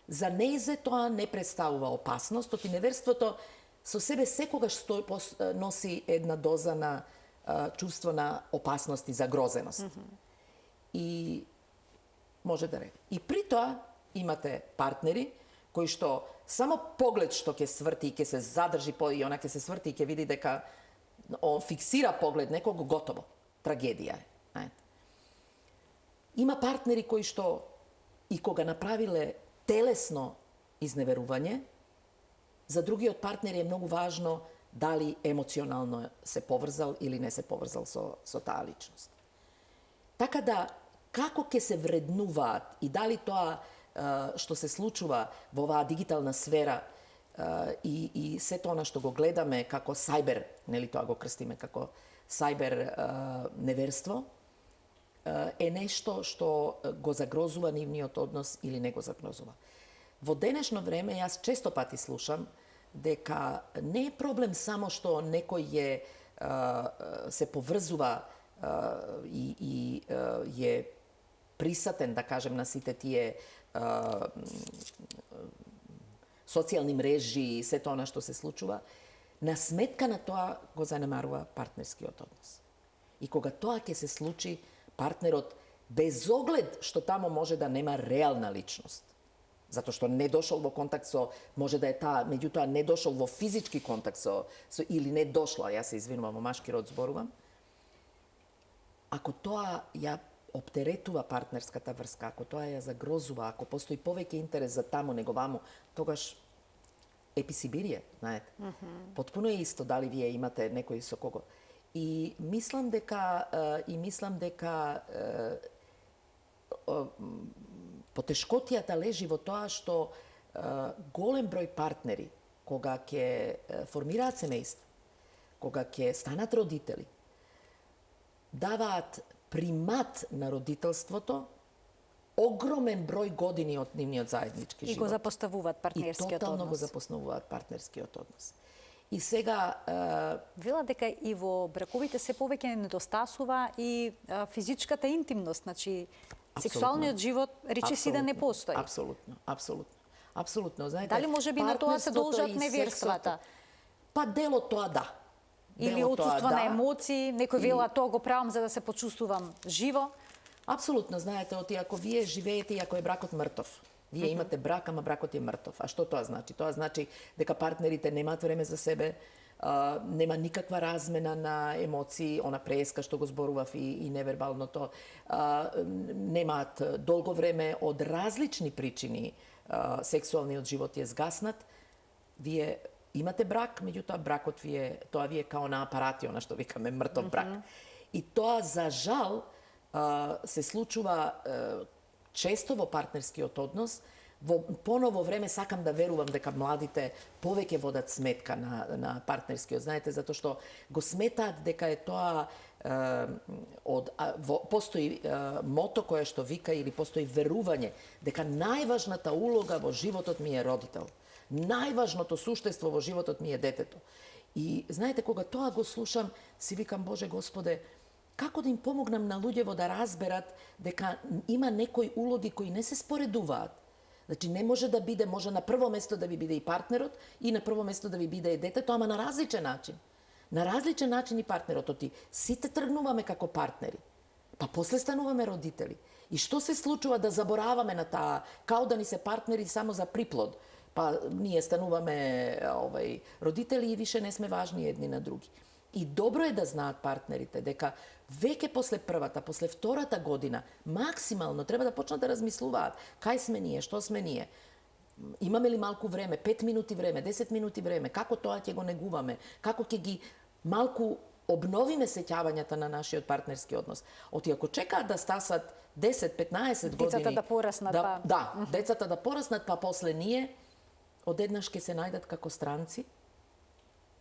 [SPEAKER 2] За нејзе тоа не представува опасност, оти неверството со себе секогаш носи една доза на чувство на опасност и загрозеност. И може да реде. И при тоа имате партнери кои што само поглед што ќе сврти и ќе се задржи и она ќе се сврти и ќе види дека он фиксира поглед некого, готово. Трагедија е. Знаете. Има партнери кои што и кога направиле телесно изневерување, за другиот партнер е многу важно дали емоционално се поврзал или не се поврзал со таа личност. Така да, како ќе се вреднуваат и дали тоа што се случува во оваа дигитална сфера и сето она што го гледаме како сајбер, нели тоа го крстиме како сајбер неверство, е нешто што го загрозува нивниот однос или не го загрозува. Во денешно време јас често пати слушам дека не е проблем само што некој се поврзува и е присатен, да кажем, на сите тие социјални мрежи и сето она што се случува, на сметка на тоа го занемарува партнерскиот однос. И кога тоа ќе се случи, партнерот, без оглед што тамо може да нема реална личност, затоа што не дошол во контакт со, може да е таа, меѓутоа не дошол во физички контакт со или не дошла, јас се извинувам, во машки род зборувам, ако тоа ја оптеретува партнерската врска, ако тоа ја загрозува, ако постои повеќе интерес за таму него ваму, тогаш еписибирие, знаете. Потпуно е исто дали вие имате некој со кого. И мислам дека потешкотијата лежи во тоа што голем број партнери, кога ќе формираат семејство, кога ќе станат родители, даваат примат на родителството огромен број години од нивниот заеднички живот.
[SPEAKER 1] И го запоставуваат партнерскиот однос.
[SPEAKER 2] И тотално го запоставуваат партнерскиот однос. И сега
[SPEAKER 1] вела дека и во браковите се повеќе недостасува и физичката интимност, значи сексуалниот живот речиси да не постои.
[SPEAKER 2] Апсолутно. Знаете,
[SPEAKER 1] дали може би на тоа се должат неверствата?
[SPEAKER 2] Па дел од тоа да.
[SPEAKER 1] Или отсуство на емоции, некој вела тоа го правам за да се почувствувам живо.
[SPEAKER 2] Апсолутно, знаете, ако вие живеете и ако е бракот мртов, вие имате брак, ама бракот е мртов. А што тоа значи? Тоа значи дека партнерите немаат време за себе, нема никаква размена на емоции, она преска што го зборував и невербалното, немаат долго време од различни причини, сексуалниот живот е згаснат. Вие имате брак, меѓутоа бракот тоа ви е као на апарати, она што викаме мртов брак. И тоа за жал се случува често во партнерскиот однос. Во поново време сакам да верувам дека младите повеќе водат сметка на партнерскиот, знаете, затоа што го сметаат дека е тоа постои мото кое што вика или постои верување дека најважната улога во животот ми е родител. Најважното суштество во животот ми е детето. И знаете, кога тоа го слушам, си викам, Боже Господе, како да им помогнам на луѓево да разберат дека има некои улоги кои не се споредуваат. Значи не може да биде, може на прво место да ви биде и партнерот и на прво место да ви биде и детето, ама на различен начин. На различен начин и партнерот. Оти сите тргнуваме како партнери, па после стануваме родители. И што се случува да забораваме на таа, као да ни се партнери само за приплод, па ние стануваме родители и више не сме важни едни на други. И добро е да знаат партнерите дека веќе после првата, после втората година, максимално треба да почнат да размислуваат кај сме ние, што сме ние. Имаме ли малку време, 5 минути време, 10 минути време, како тоа ќе го негуваме, како ќе ги малку обновиме сеќавањата на нашиот партнерски однос. Оти ако чекаат да стасат 10-15 години...
[SPEAKER 1] Децата да пораснат,
[SPEAKER 2] Да, децата да пораснат, па после ние одеднаш ќе се најдат како странци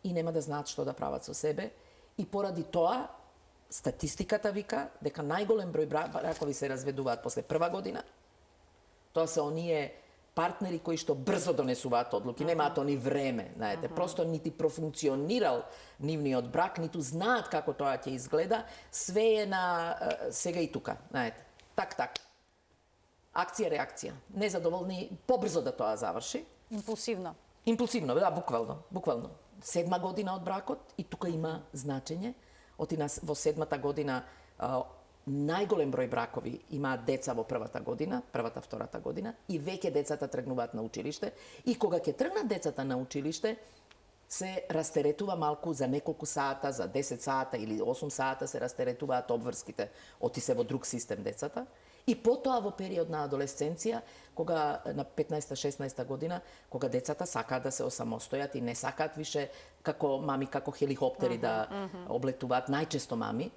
[SPEAKER 2] и нема да знаат што да прават со себе. И поради тоа, статистиката вика дека најголем број бракови се разведуваат после прва година. Тоа се оние партнери кои што брзо донесуваат одлуки, немаат они време, знаете, просто нити профункционирал нивниот брак, ниту знаат како тоа ќе изгледа, све е на сега и тука, знаете. Так. Акција, реакција. Незадоволни, побрзо да тоа заврши. Импулсивно, да, буквално. 7 година од бракот и тука има значење. Оти во 7-та година најголем број бракови имаат деца во првата година, втората година, и веќе децата тргнуваат на училиште. И кога ќе тргнат децата на училиште, се растеретува малку за неколку сата, за 10 сата или 8 сата се растеретуваат обврските, оти се во друг систем децата. И потоа во период на адолесценција, кога на 15-16 година, кога децата сакаат да се осамостојат и не сакаат више како мами, како хеликоптери да облетуваат, најчесто мами,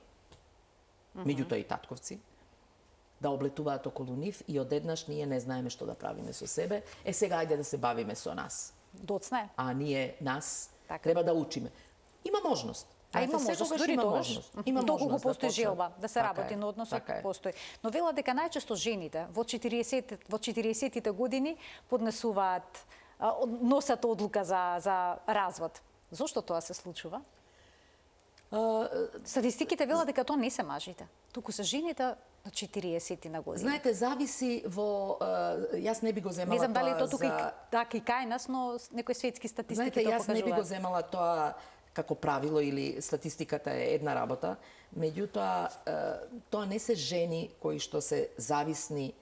[SPEAKER 2] меѓутоа и татковци, да облетуваат околу нив и одеднаш ние не знаеме што да правиме со себе. Сега ајде да се бавиме со нас.
[SPEAKER 1] Доцна е.
[SPEAKER 2] А ние нас треба да учиме. Има можност.
[SPEAKER 1] Има можност, дури тогаш, доколку постои желба да се работи на односот, постои. Но вела дека најчесто жените во 40-тите години поднесуваат, носат одлука за развод. Зошто тоа се случува? Статистиките велат дека тоа не се мажите, туку се жените на 40 на година.
[SPEAKER 2] Знаете, зависи во... Јас не би го земала тоа...
[SPEAKER 1] Не знам дали тоа тука така и кај нас, но некои светски статистики
[SPEAKER 2] тоа покажуваат.
[SPEAKER 1] Знаете,
[SPEAKER 2] јас не би го земала тоа како правило или статистиката е една работа, меѓутоа тоа не се жени кои што се зависни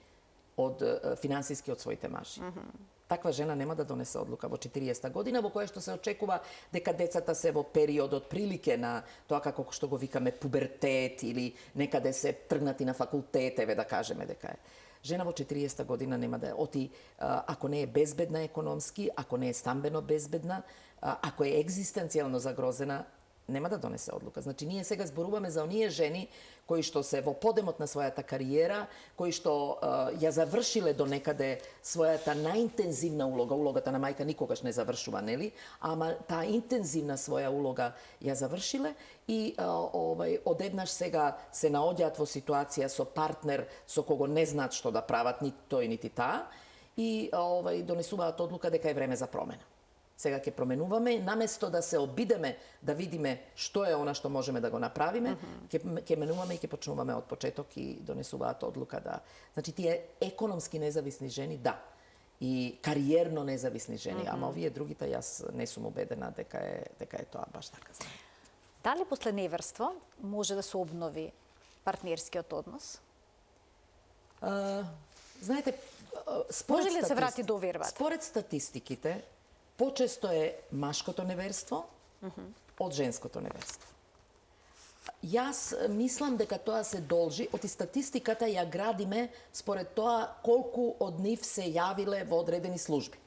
[SPEAKER 2] финансиски од своите мажи. Таква жена нема да донесе одлука во 40 година, во која што се очекува дека децата се во период од прилike на тоа како што го викаме пубертет или некаде се тргнати на факултет, еве да кажеме дека е. Жена во 40 година нема да оти, ако не е безбедна економски, ако не е стамбено безбедна, ако е екзистенцијално загрозена, нема да донесе одлука. Значи, ние сега зборуваме за оние жени кои што се во подемот на својата кариера, кои што ја завршиле до некаде својата најинтензивна улога, улогата на мајка никогаш не завршува, нели? Ама таа интензивна своја улога ја завршиле и одеднаш сега се наоѓаат во ситуација со партнер со кого не знаат што да прават, нити тој, нити таа, и донесуваат одлука дека е време за промена. Сега ќе променуваме, наместо да се обидеме да видиме што е она што можеме да го направиме, ќе менуваме и ќе почнуваме од почеток и донесуваат одлука да... Значи, тие економски независни жени, да, и кариерно независни жени, ама овие другите јас не сум убедена дека е тоа баш така.
[SPEAKER 1] Дали после неверство може да се обнови партнерскиот однос?
[SPEAKER 2] Знаете,
[SPEAKER 1] може ли да се врати до вербата?
[SPEAKER 2] Според статистиките, почесто е машкото неверство од женското неверство. Јас мислам дека тоа се должи, од статистиката ја градиме според тоа колку од нив се јавиле во одредени служби.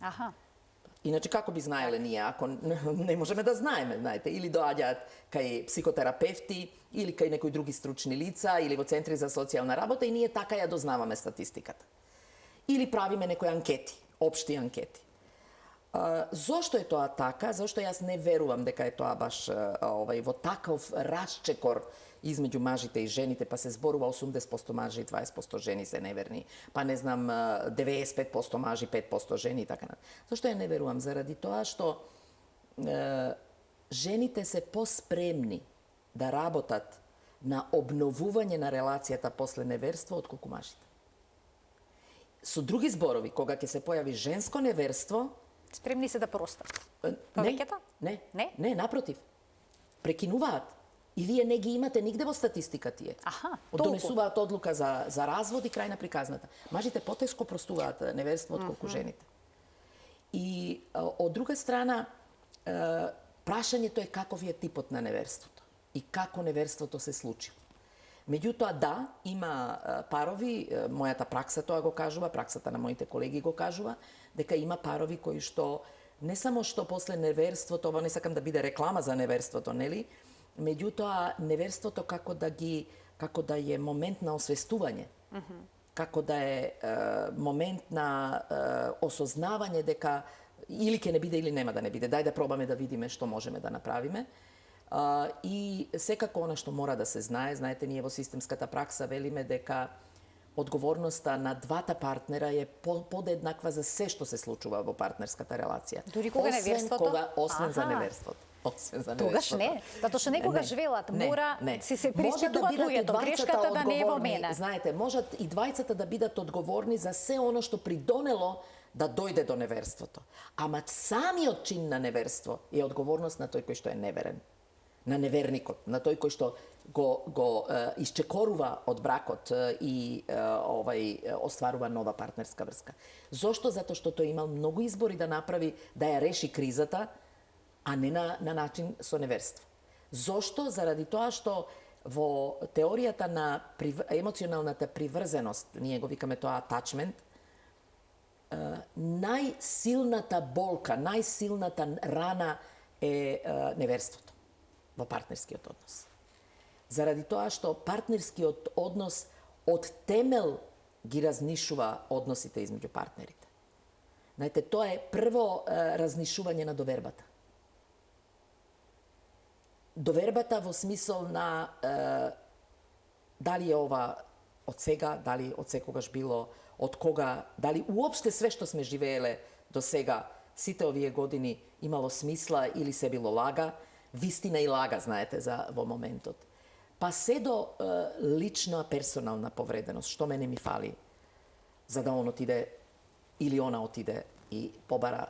[SPEAKER 1] Аха.
[SPEAKER 2] Иначе како би знаеле ние, ако не можеме да знаеме, знаете, или доаѓаат кај психотерапевти, или кај некои други стручни лица, или во центри за социјална работа и ние така ја дознаваме статистиката. Или правиме некои анкети, општи анкети. Зошто е тоа така? Зошто јас не верувам дека е тоа баш во таков расчекор измеѓу мажите и жените, па се зборува 80% мажи и 20% жени се неверни, па не знам 95% мажи, 5% жени и така. Зошто ја не верувам? Заради тоа што жените се поспремни да работат на обновување на релацијата после неверство отколку мажите. Со други зборови, кога ќе се појави женско неверство,
[SPEAKER 1] спремни се да простат.
[SPEAKER 2] Не, напротив. Прекинуваат. И вие не ги имате нигде во статистика тие.
[SPEAKER 1] Аха,
[SPEAKER 2] донесуваат одлука за развод и крај на приказната. Мажите потешко простуваат неверство отколку жените. И од друга страна, прашањето е каков е типот на неверството и како неверството се случило. Меѓутоа, да, има парови, мојата пракса тоа го кажува, праксата на моите колеги го кажува, дека има парови кои што не само што после неверството, ова не сакам да биде реклама за неверството, нели? Меѓутоа, неверството како да е момент на освестување, како да е момент на осознавање дека или ќе не биде или нема да не биде. Дај да пробаме да видиме што можеме да направиме. И секако она што мора да се знае, знаете, ние во системската пракса велиме дека одговорноста на двата партнера е подеднаква за се што се случува во партнерската релација.
[SPEAKER 1] Дури кога неверството?
[SPEAKER 2] Освен за неверството.
[SPEAKER 1] Тогаш не, затоа што некогаш велат мора се преиспитуваат луѓето, грешката да не е во мене.
[SPEAKER 2] Знаете, можат и двајцата да бидат одговорни за се оно што придонело да дојде до неверството. Ама самиот чин на неверство е одговорност на тој кој што е неверен. На неверникот, на тој кој што го исчекорува од бракот и остварува нова партнерска врска. Зошто? Затоа што тој имал многу избори да направи да ја реши кризата, а не на начин со неверство. Зошто? Заради тоа што во теоријата на емоционалната приврзеност, ние го викаме тоа attachment, најсилната болка, најсилната рана е неверството во партнерскиот однос. Заради тоа што партнерскиот однос од темел ги разнишува односите измеѓу партнерите. Знаете, тоа е прво разнишување на довербата. Довербата во смисол на дали е ова од сега, дали од секогаш било, од кога, дали уопште све што сме живееле до сега, сите овие години имало смисла или се било лага, вистина и лага, знаете, во моментот. Па се до лична, персонална повреденост, што мене ми фали, за да он отиде или она отиде и побара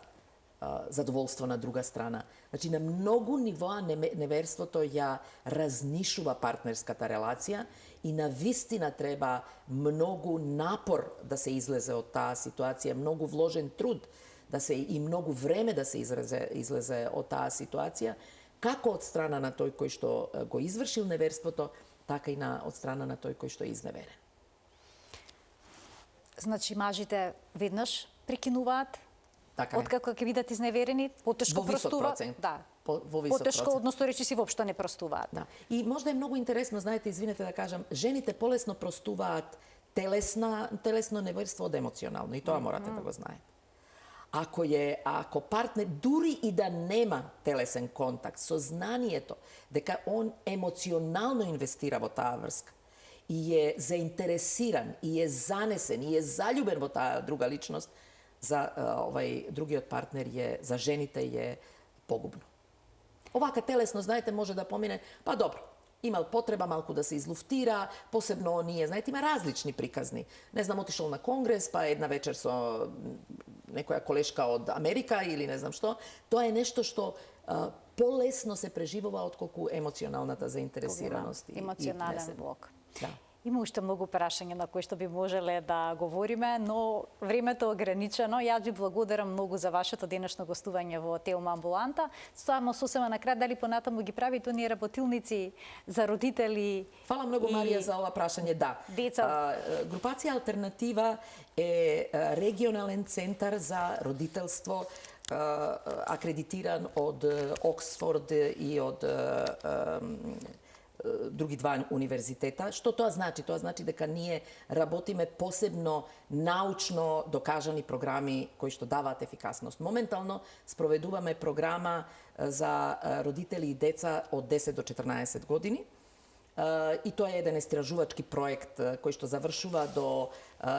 [SPEAKER 2] задоволство на друга страна. Значи, на многу нивоа неверството ја разнишува партнерската релација и на вистина треба многу напор да се излезе од таа ситуација, многу вложен труд и многу време да се излезе од таа ситуација, како од страна на тој кој што го извршил неверството, така и од страна на тој кој што е изневерен.
[SPEAKER 1] Значи, мажите веднаш прекинуваат,
[SPEAKER 2] Така
[SPEAKER 1] откако ќе бидат изневерени, потешко простуваат. Да. Потешко, односно речиси, воопшто не простуваат.
[SPEAKER 2] Да. И можда е многу интересно, знаете, извинете да кажам, жените полесно простуваат телесно неверство од емоционално, и тоа морате да го знаете. Ако партнер дури и да нема телесен контакт, сознанието дека он емоционално инвестира во таа врска и е заинтересиран, и е занесен, и е заљубен во таа друга личност, за другиот партнер за жените е погубно. Овака телесно, знаете, може да помине, па добро, имал потреба малку да се излуфтира, посебно оние, знаете, има различни приказни. Не знам, отишол на конгрес, па една вечер со некоја колешка од Америка или не знам што. Тоа е нешто што полесно се преживува отколку емоционалната заинтересираност.
[SPEAKER 1] Емоционален блок.
[SPEAKER 2] Да.
[SPEAKER 1] Има уште многу прашања на кои што би можеле да говориме, но времето е ограничено. Јас ви благодарам многу за вашето денешно гостување во Телма амбуланта. Само сосема на крај, дали понатаму ги правите оние работилници за родители?
[SPEAKER 2] Фала многу, Марија, за ова прашање. Да.
[SPEAKER 1] Деца.
[SPEAKER 2] Групација Алтернатива е регионален центар за родителство, акредитиран од Оксфорд и од други два универзитета. Што тоа значи? Тоа значи дека ние работиме посебно научно докажани програми кои што даваат ефикасност. Моментално спроведуваме програма за родители и деца од 10 до 14 години. И тоа е еден истражувачки проект кој што завршува до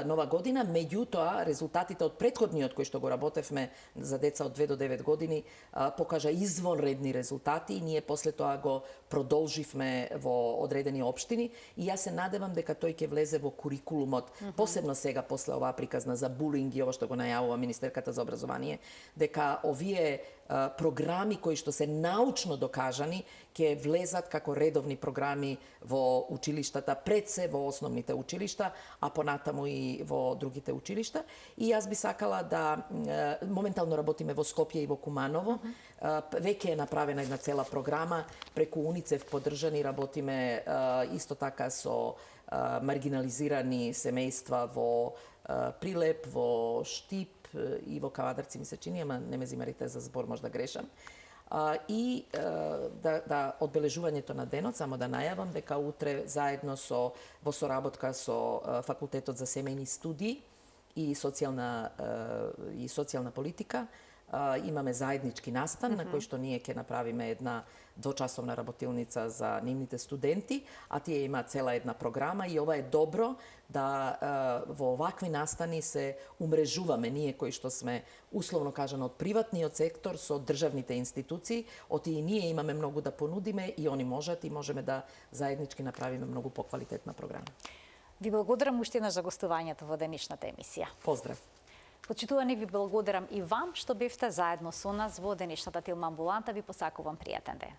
[SPEAKER 2] нова година, меѓутоа резултатите од претходниот кој што го работевме за деца од 2 до 9 години покажа извонредни резултати и ние после тоа го продолживме во одредени општини и јас се надевам дека тој ќе влезе во курикулумот, посебно сега после оваа приказна за булинг и ово што го најавува министерката за образование, дека овие програми кои што се научно докажани ќе влезат како редовни програми во училиштата, пред се во основните училишта, а понатаму и во другите училишта. И јас би сакала да моментално работиме во Скопје и во Куманово. Веќе е направена една цела програма преку УНИЦЕФ поддржани, работиме исто така со маргинализирани семејства во Прилеп, во Штип и во Кавадарци, ми се чини, ама не ме зимарите за збор, можда грешам. И да одбележувањето на денот, само да најавам дека утре заедно во соработка со Факултетот за семејни студии и социјална политика имаме заеднички настан на кој што ние ќе направиме една двочасовна работилница за нивните студенти, а тие имаат цела една програма и ова е добро да во овакви настани се умрежуваме ние кои што сме условно кажано од приватниот сектор со државните институции, оти и ние имаме многу да понудиме и они можат и можеме да заеднички направиме многу поквалитетна програма.
[SPEAKER 1] Ви благодарам уште за гостувањето во денешната емисија.
[SPEAKER 2] Поздрав.
[SPEAKER 1] Почитувани, ви благодарам и вам што бевте заедно со нас во денешната Телма амбуланта. Ви посакувам пријатен ден.